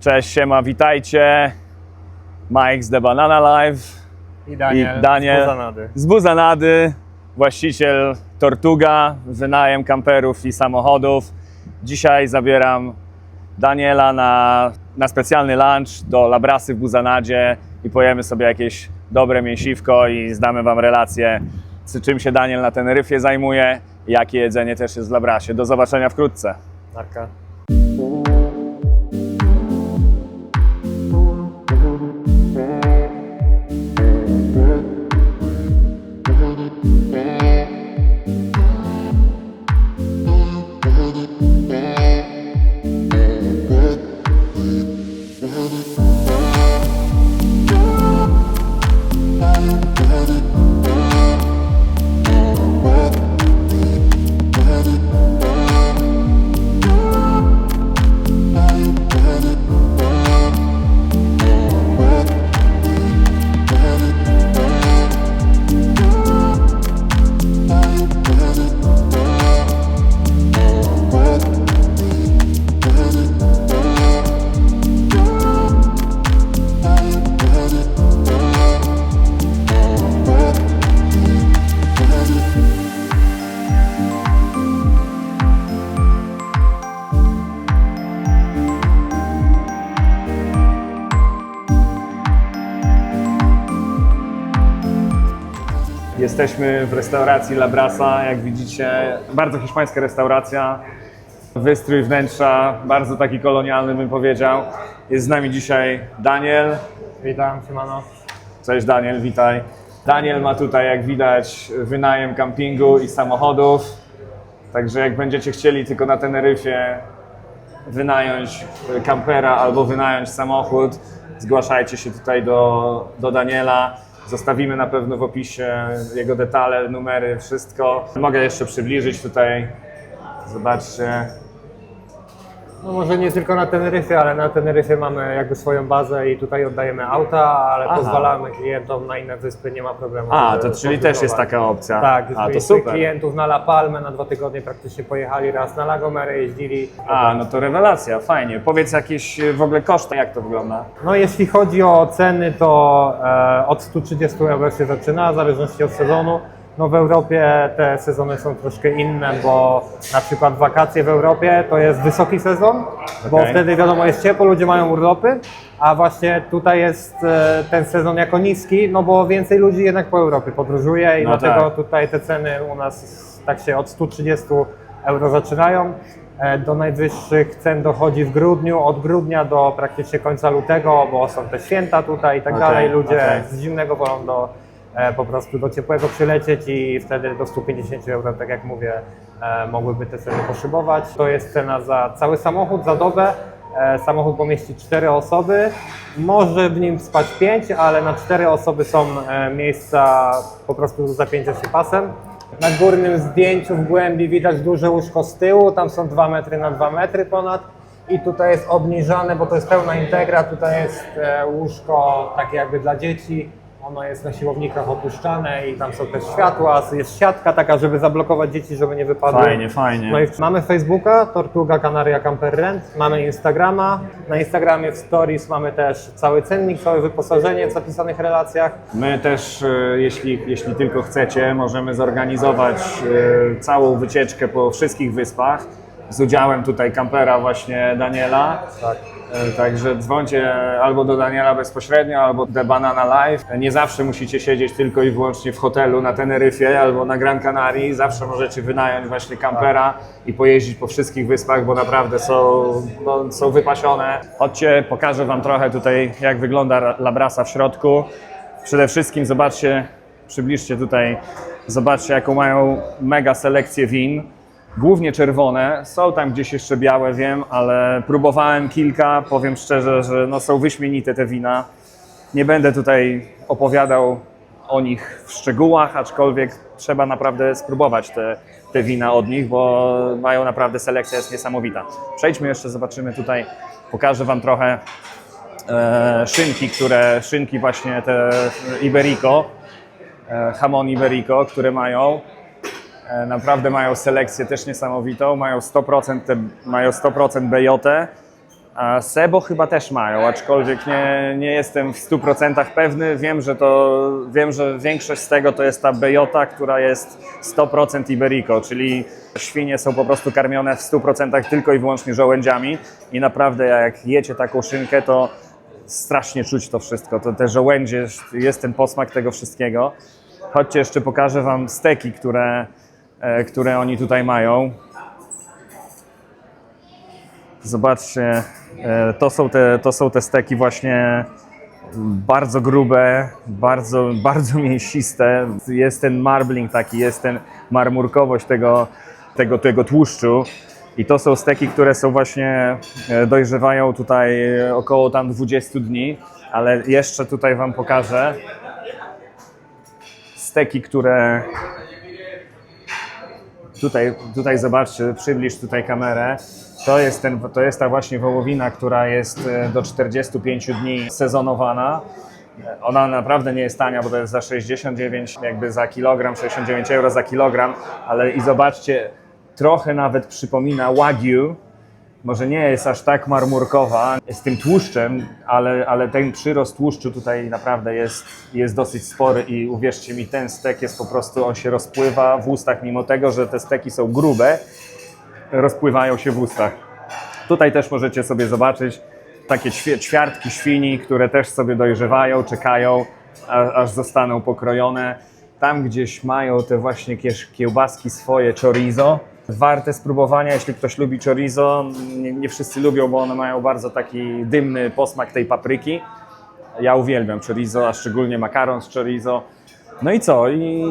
Cześć, siema, witajcie. Mike z The Banana Live I Daniel z Buzanady. Z Buzanady, właściciel Tortuga, wynajem kamperów i samochodów. Dzisiaj zabieram Daniela na specjalny lunch do Labrasy w Buzanadzie i pojemy sobie jakieś dobre mięsiwko i zdamy wam relację, czym się Daniel na Teneryfie zajmuje i jakie jedzenie też jest w Labrasie. Do zobaczenia wkrótce. Narka. Jesteśmy w restauracji Labrasa, jak widzicie, bardzo hiszpańska restauracja. Wystrój wnętrza, bardzo taki kolonialny bym powiedział. Jest z nami dzisiaj Daniel. Witam, siemano. Cześć Daniel, witaj. Daniel ma tutaj, jak widać, wynajem kampingu i samochodów. Także jak będziecie chcieli tylko na Teneryfie wynająć kampera albo wynająć samochód, zgłaszajcie się tutaj do Daniela. Zostawimy na pewno w opisie jego detale, numery, wszystko. Mogę jeszcze przybliżyć tutaj. Zobaczcie. No może nie tylko na Teneryfie, ale na Teneryfie mamy jakby swoją bazę i tutaj oddajemy auta, ale pozwalamy klientom na inne wyspy, nie ma problemu. To czyli też jest taka opcja. Tak, to super. klientów na La Palmę na 2 tygodnie praktycznie pojechali, raz na La Gomera jeździli. No to rewelacja, fajnie. Powiedz jakieś w ogóle koszty, jak to wygląda? No jeśli chodzi o ceny, to od 130 euro się zaczyna, w zależności od sezonu. No w Europie te sezony są troszkę inne, bo na przykład wakacje w Europie to jest wysoki sezon, bo wtedy wiadomo jest ciepło, ludzie mają urlopy, a właśnie tutaj jest ten sezon jako niski, no bo więcej ludzi jednak po Europie podróżuje i dlatego tutaj te ceny u nas tak się od 130 euro zaczynają. Do najwyższych cen dochodzi w grudniu, od grudnia do praktycznie końca lutego, bo są te święta tutaj i tak dalej. Ludzie z zimnego wolą po prostu do ciepłego przylecieć i wtedy do 150 euro, tak jak mówię, mogłyby te ceny poszybować. To jest cena za cały samochód, za dobę. Samochód pomieści 4 osoby, może w nim spać 5, ale na 4 osoby są miejsca po prostu do zapięcia się pasem. Na górnym zdjęciu w głębi widać duże łóżko z tyłu, tam są 2 metry na 2 metry ponad. I tutaj jest obniżane, bo to jest pełna integra, tutaj jest łóżko takie jakby dla dzieci. Ono jest na siłownikach opuszczane i tam są też światła, jest siatka taka, żeby zablokować dzieci, żeby nie wypadły. Fajnie, fajnie. No i mamy Facebooka, Tortuga Canaria Camper Rent, mamy Instagrama. Na Instagramie w Stories mamy też cały cennik, całe wyposażenie w zapisanych relacjach. My też, jeśli tylko chcecie, możemy zorganizować całą wycieczkę po wszystkich wyspach z udziałem tutaj kampera właśnie Daniela. Tak. Także dzwońcie albo do Daniela bezpośrednio, albo do The Banana Live. Nie zawsze musicie siedzieć tylko i wyłącznie w hotelu na Teneryfie albo na Gran Canaria. Zawsze możecie wynająć właśnie kampera i pojeździć po wszystkich wyspach, bo naprawdę są wypasione. Chodźcie, pokażę wam trochę tutaj, jak wygląda Labrasa w środku. Przede wszystkim zobaczcie, przybliżcie tutaj, zobaczcie, jaką mają mega selekcję win. Głównie czerwone, są tam gdzieś jeszcze białe, wiem, ale próbowałem kilka, powiem szczerze, że są wyśmienite te wina. Nie będę tutaj opowiadał o nich w szczegółach, aczkolwiek trzeba naprawdę spróbować te wina od nich, bo mają naprawdę, selekcja jest niesamowita. Przejdźmy jeszcze, zobaczymy tutaj, pokażę wam trochę szynki właśnie te Iberico, jamon Iberico, które mają. Naprawdę mają selekcję też niesamowitą, mają 100% BJ, A Sebo chyba też mają, aczkolwiek nie jestem w 100% pewny. Wiem, że większość z tego to jest ta bejota, która jest 100% Iberico, czyli świnie są po prostu karmione w 100% tylko i wyłącznie żołędziami i naprawdę jak jecie taką szynkę, to strasznie czuć to wszystko. To te żołędzie, jest ten posmak tego wszystkiego. Chodźcie, jeszcze pokażę wam steki, które oni tutaj mają. Zobaczcie, to są te steki właśnie bardzo grube, bardzo mięsiste. Jest ten marbling taki, jest ten marmurkowość tego tłuszczu. I to są steki, które są właśnie, dojrzewają tutaj około tam 20 dni, ale jeszcze tutaj wam pokażę steki, które tutaj zobaczcie, przybliż tutaj kamerę. To jest ta właśnie wołowina, która jest do 45 dni sezonowana. Ona naprawdę nie jest tania, bo to jest za 69 jakby za kilogram, 69 euro za kilogram, ale i zobaczcie, trochę nawet przypomina Wagyu. Może nie jest aż tak marmurkowa z tym tłuszczem, ale ten przyrost tłuszczu tutaj naprawdę jest dosyć spory i uwierzcie mi, ten stek jest po prostu, on się rozpływa w ustach, mimo tego, że te steki są grube, rozpływają się w ustach. Tutaj też możecie sobie zobaczyć takie ćwiartki świni, które też sobie dojrzewają, czekają, aż zostaną pokrojone. Tam gdzieś mają te właśnie kiełbaski swoje chorizo. Warte spróbowania, jeśli ktoś lubi chorizo. Nie wszyscy lubią, bo one mają bardzo taki dymny posmak tej papryki. Ja uwielbiam chorizo, a szczególnie makaron z chorizo. No i co? I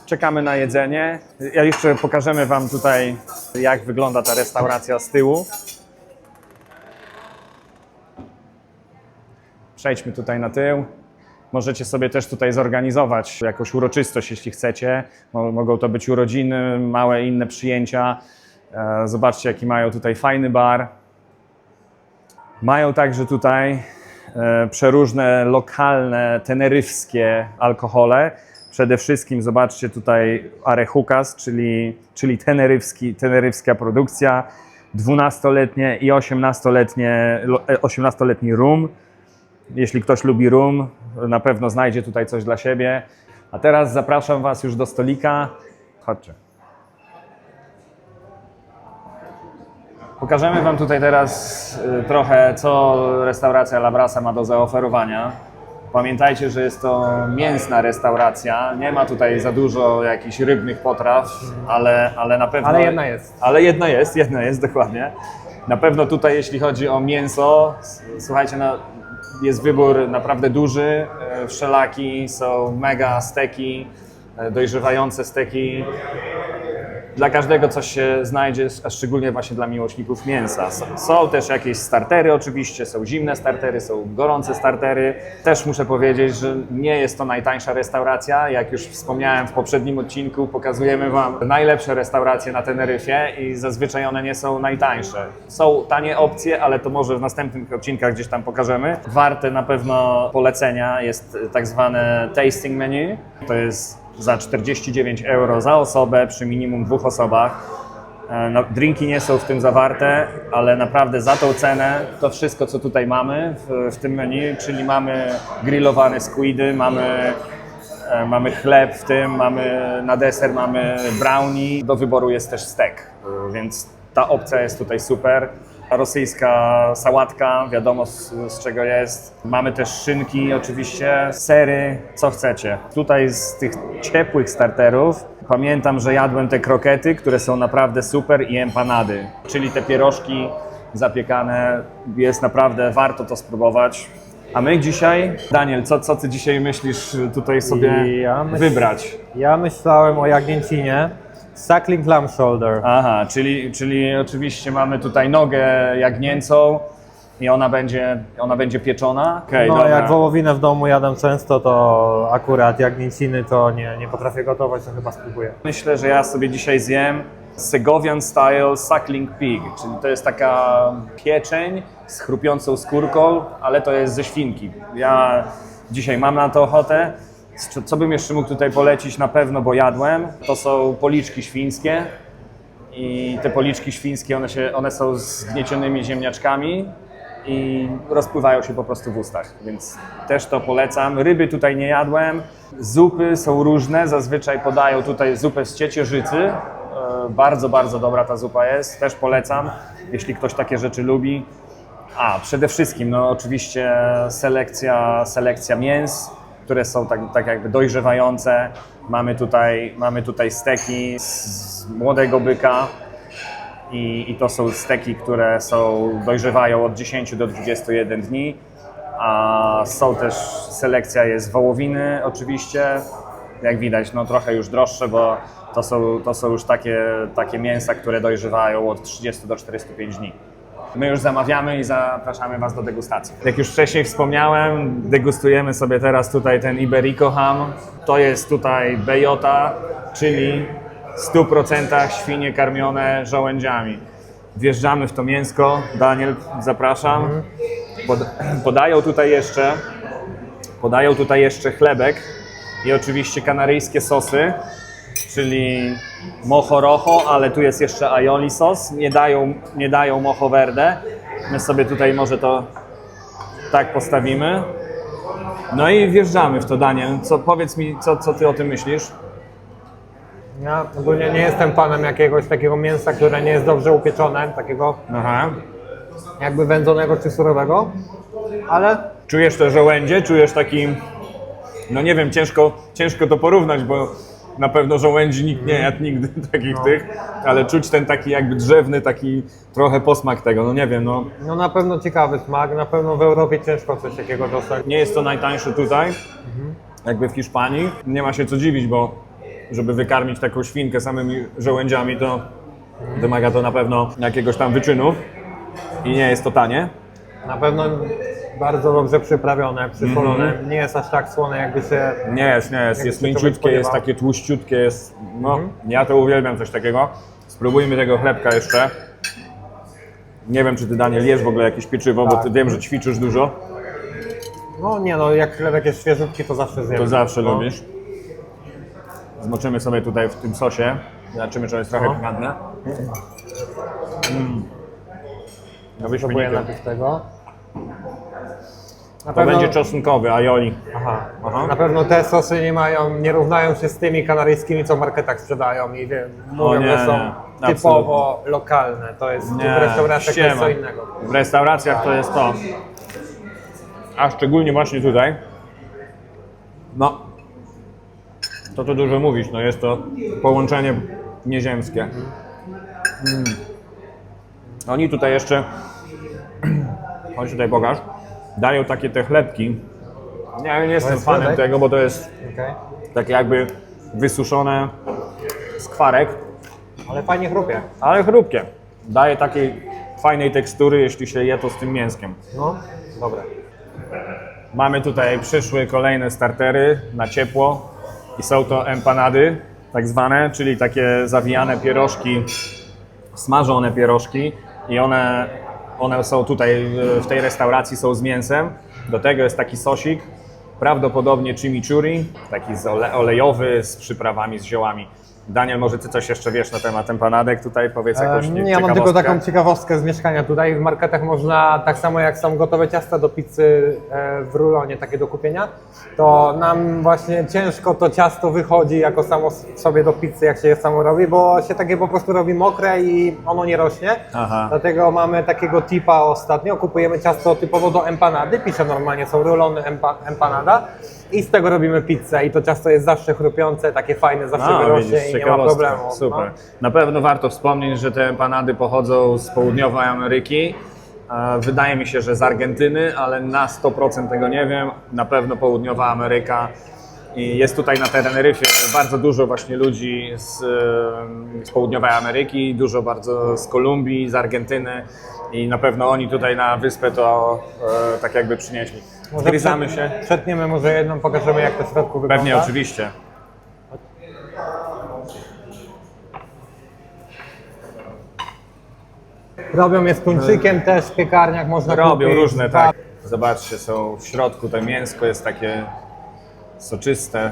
czekamy na jedzenie. Ja jeszcze pokażemy wam tutaj, jak wygląda ta restauracja z tyłu. Przejdźmy tutaj na tył. Możecie sobie też tutaj zorganizować jakąś uroczystość, jeśli chcecie. Mogą to być urodziny, małe inne przyjęcia. Zobaczcie, jaki mają tutaj fajny bar. Mają także tutaj przeróżne lokalne, teneryfskie alkohole. Przede wszystkim zobaczcie tutaj Arejucas, czyli teneryfska produkcja. 12-letnie i 18-letni rum. Jeśli ktoś lubi rum, na pewno znajdzie tutaj coś dla siebie. A teraz zapraszam was już do stolika. Chodźcie. Pokażemy wam tutaj teraz trochę, co restauracja La Brasa ma do zaoferowania. Pamiętajcie, że jest to mięsna restauracja. Nie ma tutaj za dużo jakichś rybnych potraw, ale na pewno... Ale jedna jest. Ale jedna jest, dokładnie. Na pewno tutaj, jeśli chodzi o mięso, słuchajcie, jest wybór naprawdę duży, wszelaki, są mega steki, dojrzewające steki. Dla każdego coś się znajdzie, a szczególnie właśnie dla miłośników mięsa. Są też jakieś startery oczywiście, są zimne startery, są gorące startery. Też muszę powiedzieć, że nie jest to najtańsza restauracja. Jak już wspomniałem w poprzednim odcinku, pokazujemy wam najlepsze restauracje na Teneryfie i zazwyczaj one nie są najtańsze. Są tanie opcje, ale to może w następnych odcinkach gdzieś tam pokażemy. Warte na pewno polecenia jest tak zwane tasting menu. To jest za 49 euro za osobę przy minimum 2 osobach. No, drinki nie są w tym zawarte, ale naprawdę za tą cenę to wszystko, co tutaj mamy w tym menu, czyli mamy grillowane squidy, mamy chleb w tym, na deser mamy brownie, do wyboru jest też stek, więc ta opcja jest tutaj super. Rosyjska sałatka, wiadomo z czego jest. Mamy też szynki oczywiście, sery, co chcecie. Tutaj z tych ciepłych starterów pamiętam, że jadłem te krokety, które są naprawdę super i empanady, czyli te pierożki zapiekane. Jest naprawdę, warto to spróbować. A my dzisiaj, Daniel, co ty dzisiaj myślisz tutaj sobie wybrać? Ja myślałem o jagnięcinie. Suckling lamb shoulder. Aha, czyli oczywiście mamy tutaj nogę jagnięcą i ona będzie pieczona. Okay, no dobra. Jak wołowinę w domu jadam często, to akurat jagnięciny to nie potrafię gotować, to chyba spróbuję. Myślę, że ja sobie dzisiaj zjem Segovian Style Suckling Pig, czyli to jest taka pieczeń z chrupiącą skórką, ale to jest ze świnki. Ja dzisiaj mam na to ochotę. Co bym jeszcze mógł tutaj polecić na pewno, bo jadłem, to są policzki świńskie i te policzki świńskie, one są z gniecionymi ziemniaczkami i rozpływają się po prostu w ustach, więc też to polecam. Ryby tutaj nie jadłem, zupy są różne, zazwyczaj podają tutaj zupę z ciecierzycy. Bardzo, bardzo dobra ta zupa jest, też polecam, jeśli ktoś takie rzeczy lubi. A, przede wszystkim, no oczywiście selekcja mięs, które są tak jakby dojrzewające. Mamy tutaj steki z młodego byka i to są steki, które dojrzewają od 10 do 21 dni. A selekcja jest wołowiny oczywiście, jak widać, no trochę już droższe, bo to są już takie mięsa, które dojrzewają od 30 do 45 dni. My już zamawiamy i zapraszamy Was do degustacji. Jak już wcześniej wspomniałem, degustujemy sobie teraz tutaj ten Iberico ham. To jest tutaj bejota, czyli w 100% świnie karmione żołędziami. Wjeżdżamy w to mięsko. Daniel, zapraszam. Podają tutaj jeszcze chlebek i oczywiście kanaryjskie sosy, czyli mojo rojo, ale tu jest jeszcze aioli sos, nie dają mojo verde. My sobie tutaj może to tak postawimy. No i wjeżdżamy w to, Daniel. Powiedz mi, co ty o tym myślisz? Ja ogólnie nie jestem fanem jakiegoś takiego mięsa, które nie jest dobrze upieczone, takiego jakby wędzonego czy surowego, ale Czujesz te żołędzie? Czujesz taki... No nie wiem, ciężko to porównać, bo na pewno żołędzi nikt nie jadł nigdy takich tych, ale czuć ten taki jakby drzewny, taki trochę posmak tego, no nie wiem, no. no na pewno ciekawy smak, na pewno w Europie ciężko coś takiego dostać. Nie jest to najtańsze tutaj, jakby w Hiszpanii. Nie ma się co dziwić, bo żeby wykarmić taką świnkę samymi żołędziami, to wymaga to na pewno jakiegoś tam wyczynu i nie jest to tanie. Na pewno bardzo dobrze przyprawione, przysolone, nie jest aż tak słone jakby się... Nie jest się mięciutkie, człowiek jest takie tłuściutkie, jest, no, ja to uwielbiam coś takiego. Spróbujmy tego chlebka jeszcze. Nie wiem, czy ty, Daniel, jesz w ogóle jakieś pieczywo, bo ty wiem, że ćwiczysz dużo. No nie no, jak chlebek jest świeżutki, to zawsze zjemy. To zawsze no. lubisz. Zmoczymy sobie tutaj w tym sosie. Zobaczymy, czy jest trochę pikantne. No Próbuję wyśmienite. najpierw tego. Na To będzie czosnkowy, aioli. Aha. Aha. Na pewno te sosy nie równają się z tymi kanaryjskimi, co w marketach sprzedają i mówią, nie, że są nie, typowo lokalne. To jest w restauracjach to jest co innego. W restauracjach to jest to. A szczególnie właśnie tutaj. No. To dużo mówisz, no jest to połączenie nieziemskie. Oni tutaj jeszcze, chodź tutaj pokaż, dają takie te chlebki. Ja nie jestem jest fanem chlebek? tego, bo to jest Okay. takie jakby wysuszone skwarek, Ale fajnie chrupie. ale chrupkie. Daje takiej fajnej tekstury, jeśli się je to z tym mięskiem. No, dobre. Mamy tutaj przyszły kolejne startery na ciepło i są to empanady, tak zwane, czyli takie zawijane pierożki, smażone pierożki i one są tutaj w tej restauracji są z mięsem. Do tego jest taki sosik, prawdopodobnie chimichurri, taki olejowy z przyprawami, z ziołami. Daniel, może ty coś jeszcze wiesz na temat empanadek tutaj? Powiedz jakąś Ja mam ciekawostkę. tylko taką ciekawostkę z mieszkania tutaj. W marketach można, tak samo jak są gotowe ciasta do pizzy w rulonie, takie do kupienia, to nam właśnie ciężko to ciasto wychodzi jako samo sobie do pizzy, jak się je samo robi, bo się takie po prostu robi mokre i ono nie rośnie. Aha. Dlatego mamy takiego tipa ostatnio, kupujemy ciasto typowo do empanady, pisze normalnie, są rulony empanada i z tego robimy pizzę i to ciasto jest zawsze chrupiące, takie fajne, zawsze wyrośnie i nie ma problemu. Super. No. Na pewno warto wspomnieć, że te empanady pochodzą z południowej Ameryki. Wydaje mi się, że z Argentyny, ale na 100% tego nie wiem. Na pewno południowa Ameryka. I jest tutaj na Teneryfie bardzo dużo właśnie ludzi z południowej Ameryki, dużo bardzo z Kolumbii, z Argentyny i na pewno oni tutaj na wyspę to tak jakby przynieśli. Zgryzamy się. Przetniemy może jedną, pokażemy jak to w środku wygląda. Pewnie, oczywiście. Robią je z tuńczykiem też w piekarniach, można Robią kupić. różne, tak. Zobaczcie, są w środku to mięsko jest takie soczyste.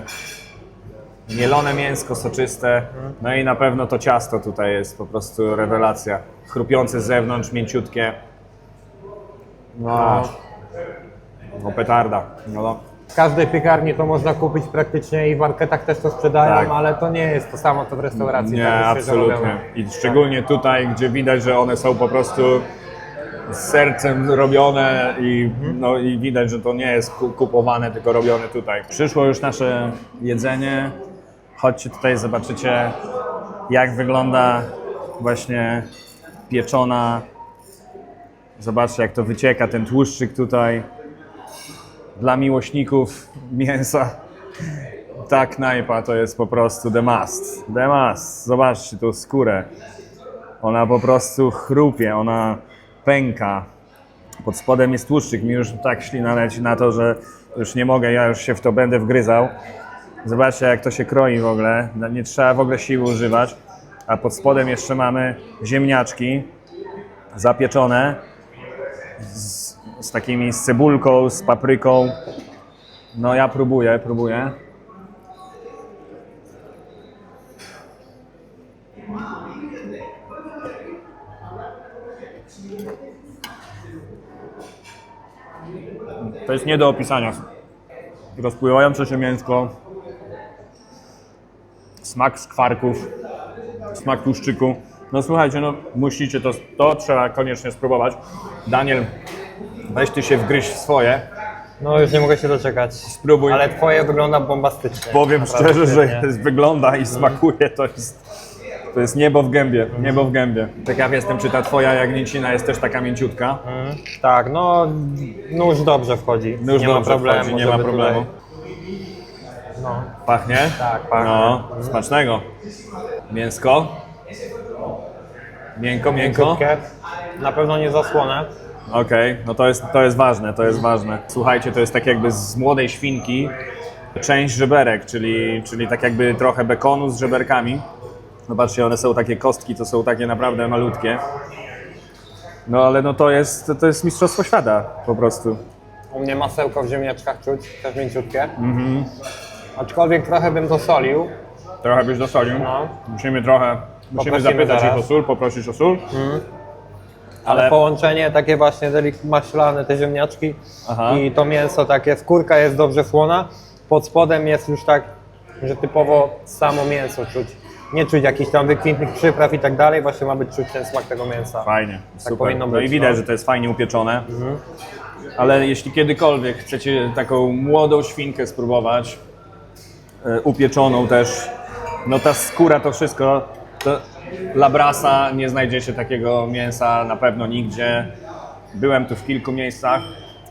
Mielone mięsko, soczyste. No i na pewno to ciasto tutaj jest po prostu rewelacja. Chrupiące z zewnątrz, mięciutkie. No petarda. No. W każdej piekarni to można kupić praktycznie i w marketach też to sprzedają, Tak. ale to nie jest to samo co w restauracji. Nie, tam jest świeżo absolutnie. robione. I szczególnie tutaj, gdzie widać, że one są po prostu z sercem robione i, no, i widać, że to nie jest kupowane, tylko robione tutaj. Przyszło już nasze jedzenie. Chodźcie tutaj, zobaczycie, jak wygląda właśnie pieczona. Zobaczcie, jak to wycieka, ten tłuszczyk tutaj. Dla miłośników mięsa ta knajpa to jest po prostu the must. The must. Zobaczcie tą skórę. Ona po prostu chrupie, ona pęka. Pod spodem jest tłuszczyk. Mi już tak ślina leci na to, że już nie mogę, ja już się w to będę wgryzał. Zobaczcie, jak to się kroi w ogóle. Nie trzeba w ogóle siły używać. A pod spodem jeszcze mamy ziemniaczki zapieczone z takimi, z cebulką, z papryką. No ja próbuję. To jest nie do opisania. Rozpływające się mięsko, smak skwarków, smak tłuszczyku. No słuchajcie, no musicie to trzeba koniecznie spróbować. Daniel, weź ty się wgryź w swoje. No już nie mogę się doczekać. Spróbuj. Ale twoje wygląda bombastycznie. Powiem Naprawdę szczerze, że świetnie. wygląda i smakuje, to jest niebo w gębie, niebo w gębie. Ciekaw jestem, czy ta twoja jagnięcina jest też taka mięciutka. Tak, no nóż dobrze wchodzi. Nóż nie ma dobrze problemu. wchodzi, nie ma żeby problemu. Tutaj... No, Pachnie? tak, pachnie. No, smacznego. Mięsko. Miękko. Mięciutkie. Na pewno nie zasłonę. Okej, no to jest ważne, to jest ważne. Słuchajcie, to jest tak jakby z młodej świnki część żeberek, czyli tak jakby trochę bekonu z żeberkami. Zobaczcie, one są takie kostki, to są takie naprawdę malutkie. No ale no to jest mistrzostwo świata po prostu. U mnie masełko w ziemniaczkach czuć, też mięciutkie. Aczkolwiek trochę bym dosolił. Trochę byś dosolił. No. Musimy Poprosimy zapytać zaraz. ich o sól, poprosić o sól. Ale połączenie takie właśnie maślane, te ziemniaczki Aha. i to mięso takie, skórka jest dobrze słona, pod spodem jest już tak, że typowo samo mięso czuć. Nie czuć jakichś tam wykwintnych przypraw i tak dalej, właśnie ma być czuć ten smak tego mięsa. Fajnie, super. powinno No i być, widać, no. że to jest fajnie upieczone. Ale jeśli kiedykolwiek chcecie taką młodą świnkę spróbować, upieczoną też, no ta skóra, to wszystko, to Labrasa, nie znajdziecie takiego mięsa na pewno nigdzie. Byłem tu w kilku miejscach.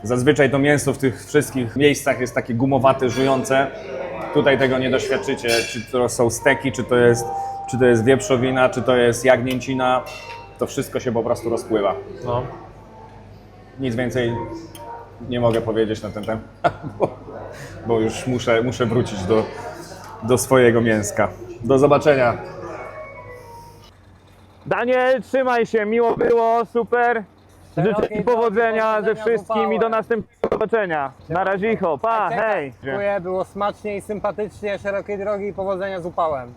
Zazwyczaj to mięso w tych wszystkich miejscach jest takie gumowate, żujące. Tutaj tego nie doświadczycie, czy to są steki, czy to jest wieprzowina, czy to jest jagnięcina. To wszystko się po prostu rozpływa. No. Nic więcej nie mogę powiedzieć na ten temat, bo już muszę wrócić do swojego mięska. Do zobaczenia. Daniel, trzymaj się, miło było, super. Życzę Ci powodzenia ze wszystkim i do następnego zobaczenia. Na razie, pa, hej. Dziękuję, było smacznie i sympatycznie, szerokiej drogi i powodzenia z upałem.